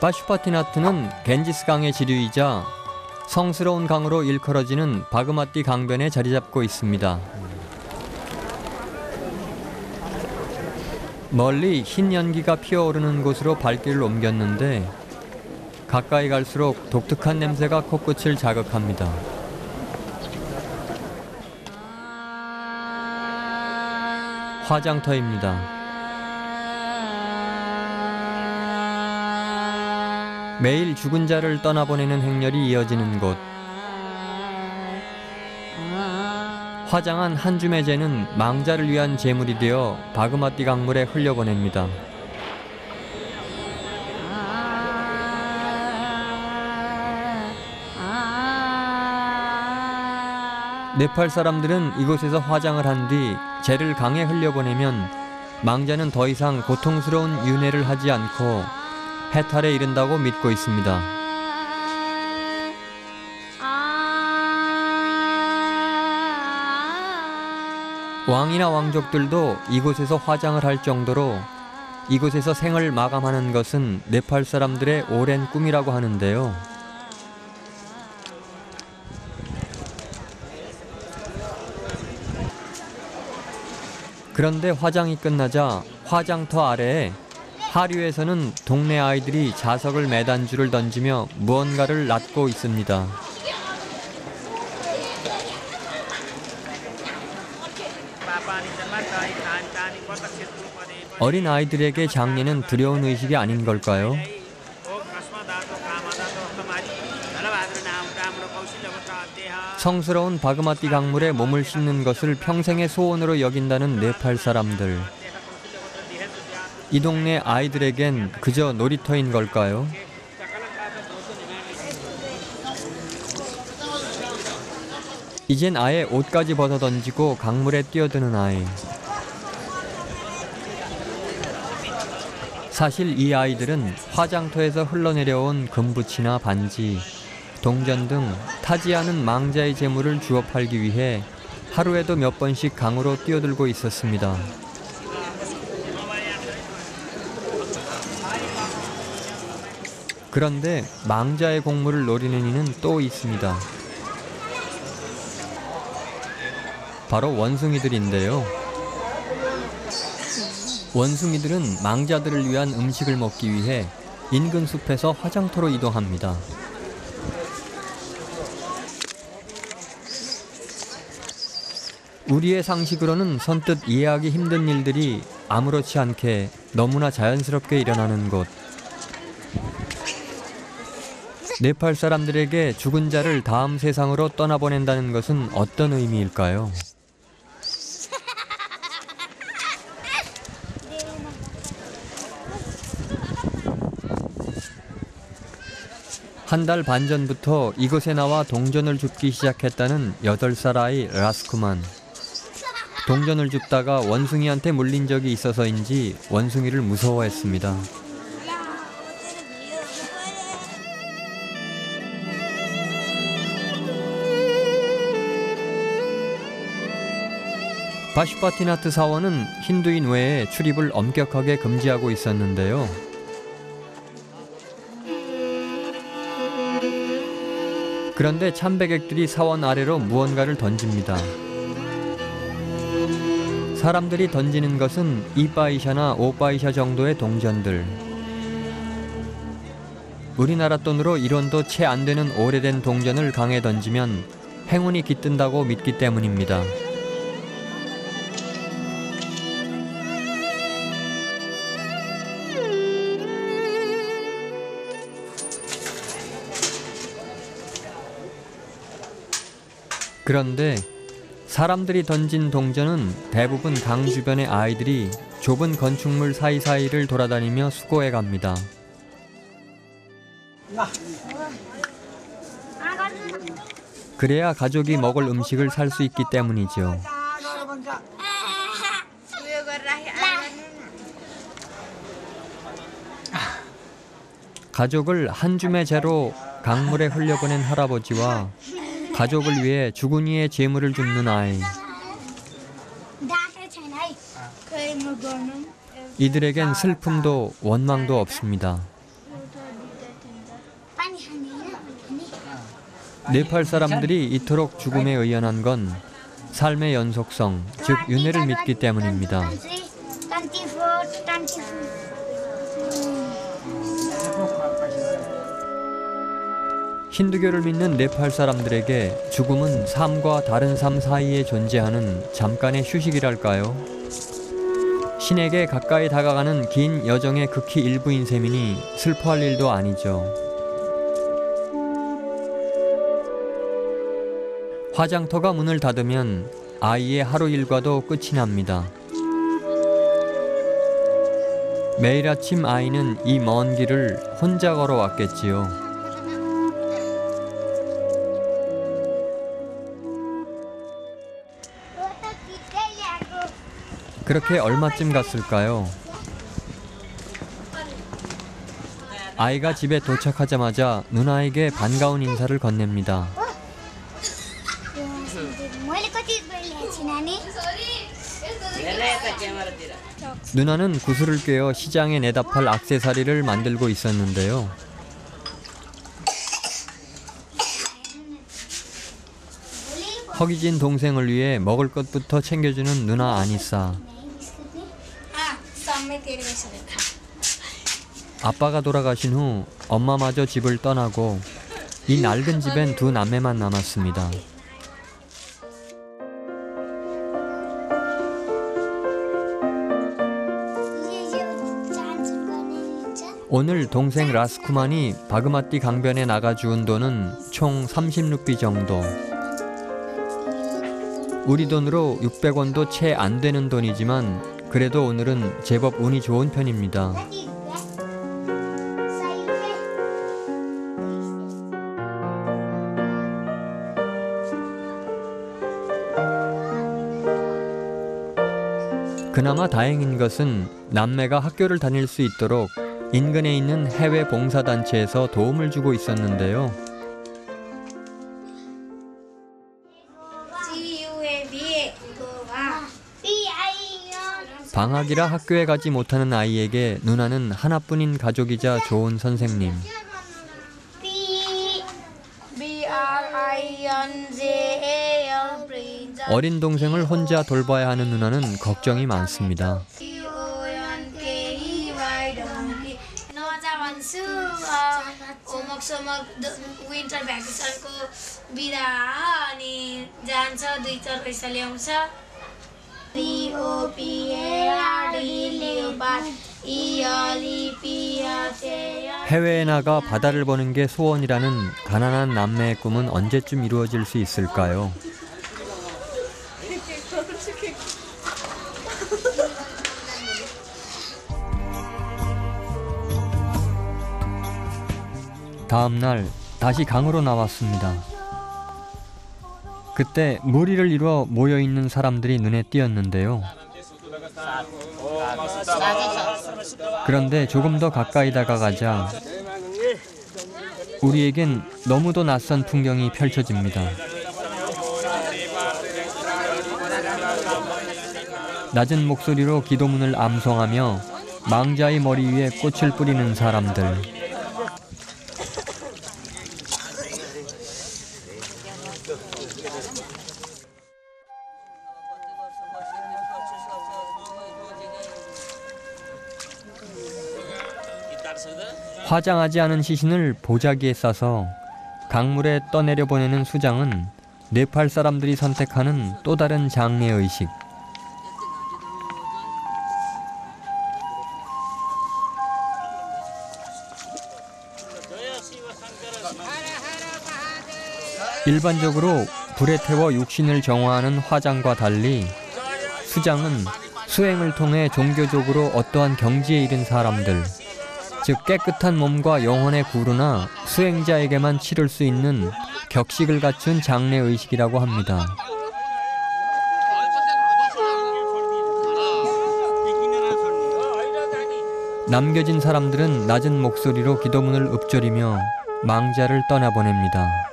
파슈파티나트는 겐지스 강의 지류이자 성스러운 강으로 일컬어지는 바그마티 강변에 자리 잡고 있습니다. 멀리 흰 연기가 피어오르는 곳으로 발길을 옮겼는데 가까이 갈수록 독특한 냄새가 코끝을 자극합니다. 화장터입니다. 매일 죽은 자를 떠나보내는 행렬이 이어지는 곳. 화장한 한 줌의 재는 망자를 위한 제물이 되어 바그마티 강물에 흘려보냅니다. 네팔 사람들은 이곳에서 화장을 한 뒤 재를 강에 흘려보내면 망자는 더 이상 고통스러운 윤회를 하지 않고 해탈에 이른다고 믿고 있습니다. 왕이나 왕족들도 이곳에서 화장을 할 정도로 이곳에서 생을 마감하는 것은 네팔 사람들의 오랜 꿈이라고 하는데요. 그런데 화장이 끝나자 화장터 아래에 하류에서는 동네 아이들이 자석을 매단 줄을 던지며 무언가를 낫고 있습니다. 어린 아이들에게 장례는 두려운 의식이 아닌 걸까요? 성스러운 바그마티 강물에 몸을 씻는 것을 평생의 소원으로 여긴다는 네팔 사람들. 이 동네 아이들에겐 그저 놀이터인 걸까요? 이젠 아예 옷까지 벗어 던지고 강물에 뛰어드는 아이. 사실 이 아이들은 화장터에서 흘러내려온 금붙이나 반지, 동전 등 타지 않은 망자의 재물을 주워 팔기 위해 하루에도 몇 번씩 강으로 뛰어들고 있었습니다. 그런데 망자의 공물을 노리는 이는 또 있습니다. 바로 원숭이들인데요. 원숭이들은 망자들을 위한 음식을 먹기 위해 인근 숲에서 화장터로 이동합니다. 우리의 상식으로는 선뜻 이해하기 힘든 일들이 아무렇지 않게 너무나 자연스럽게 일어나는 곳. 네팔 사람들에게 죽은 자를 다음 세상으로 떠나보낸다는 것은 어떤 의미일까요? 한 달 반 전부터 이곳에 나와 동전을 줍기 시작했다는 8살 아이 라스쿠만. 동전을 줍다가 원숭이한테 물린 적이 있어서인지 원숭이를 무서워했습니다. 파슈파티나트 사원은 힌두인 외에 출입을 엄격하게 금지하고 있었는데요. 그런데 참배객들이 사원 아래로 무언가를 던집니다. 사람들이 던지는 것은 2바이샤나 5바이샤 정도의 동전들. 우리나라 돈으로 1원도 채 안 되는 오래된 동전을 강에 던지면 행운이 깃든다고 믿기 때문입니다. 그런데 사람들이 던진 동전은 대부분 강 주변의 아이들이 좁은 건축물 사이사이를 돌아다니며 수거해 갑니다. 그래야 가족이 먹을 음식을 살 수 있기 때문이죠. 가족을 한 줌의 재로 강물에 흘려보낸 할아버지와 가족을 위해 죽은 이의 재물을 줍는 아이. 이들에겐 슬픔도 원망도 없습니다. 네팔 사람들이 이토록 죽음에 의연한 건 삶의 연속성, 즉 윤회를 믿기 때문입니다. 힌두교를 믿는 네팔 사람들에게 죽음은 삶과 다른 삶 사이에 존재하는 잠깐의 휴식이랄까요? 신에게 가까이 다가가는 긴 여정의 극히 일부인 셈이니 슬퍼할 일도 아니죠. 화장터가 문을 닫으면 아이의 하루 일과도 끝이 납니다. 매일 아침 아이는 이 먼 길을 혼자 걸어왔겠지요. 그렇게 얼마쯤 갔을까요? 아이가 집에 도착하자마자 누나에게 반가운 인사를 건넵니다. 누나는 구슬을 꿰어 시장에 내다 팔 액세서리를 만들고 있었는데요. 허기진 동생을 위해 먹을 것부터 챙겨주는 누나 아니사. 아빠가 돌아가신 후 엄마마저 집을 떠나고 이 낡은 집엔 두 남매만 남았습니다. 오늘 동생 라스쿠만이 바그마티 강변에 나가 주운 돈은 총 30루피 정도. 우리 돈으로 600원도 채 안 되는 돈이지만 그래도 오늘은 제법 운이 좋은 편입니다. 그나마 다행인 것은 남매가 학교를 다닐 수 있도록 인근에 있는 해외 봉사단체에서 도움을 주고 있었는데요. 방학이라 학교에 가지 못하는 아이에게 누나는 하나뿐인 가족이자 좋은 선생님. 어린 동생을 혼자 돌봐야 하는 누나는 걱정이 많습니다. 해외에 나가 바다를 보는 게 소원이라는 가난한 남매의 꿈은 언제쯤 이루어질 수 있을까요? 다음 날 다시 강으로 나왔습니다. 그때 무리를 이루어 모여있는 사람들이 눈에 띄었는데요. 그런데 조금 더 가까이 다가가자 우리에겐 너무도 낯선 풍경이 펼쳐집니다. 낮은 목소리로 기도문을 암송하며 망자의 머리 위에 꽃을 뿌리는 사람들. 화장하지 않은 시신을 보자기에 싸서 강물에 떠내려 보내는 수장은 네팔 사람들이 선택하는 또 다른 장례의식. 일반적으로 불에 태워 육신을 정화하는 화장과 달리 수장은 수행을 통해 종교적으로 어떠한 경지에 이른 사람들, 즉 깨끗한 몸과 영혼의 구루나 수행자에게만 치를 수 있는 격식을 갖춘 장례의식이라고 합니다. 남겨진 사람들은 낮은 목소리로 기도문을 읊조리며 망자를 떠나보냅니다.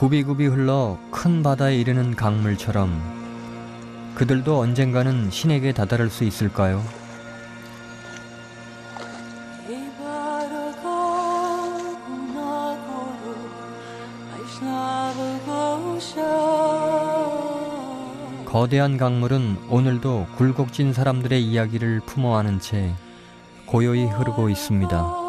굽이굽이 흘러 큰 바다에 이르는 강물처럼 그들도 언젠가는 신에게 다다를 수 있을까요? 거대한 강물은 오늘도 굴곡진 사람들의 이야기를 품어 안은 채 고요히 흐르고 있습니다.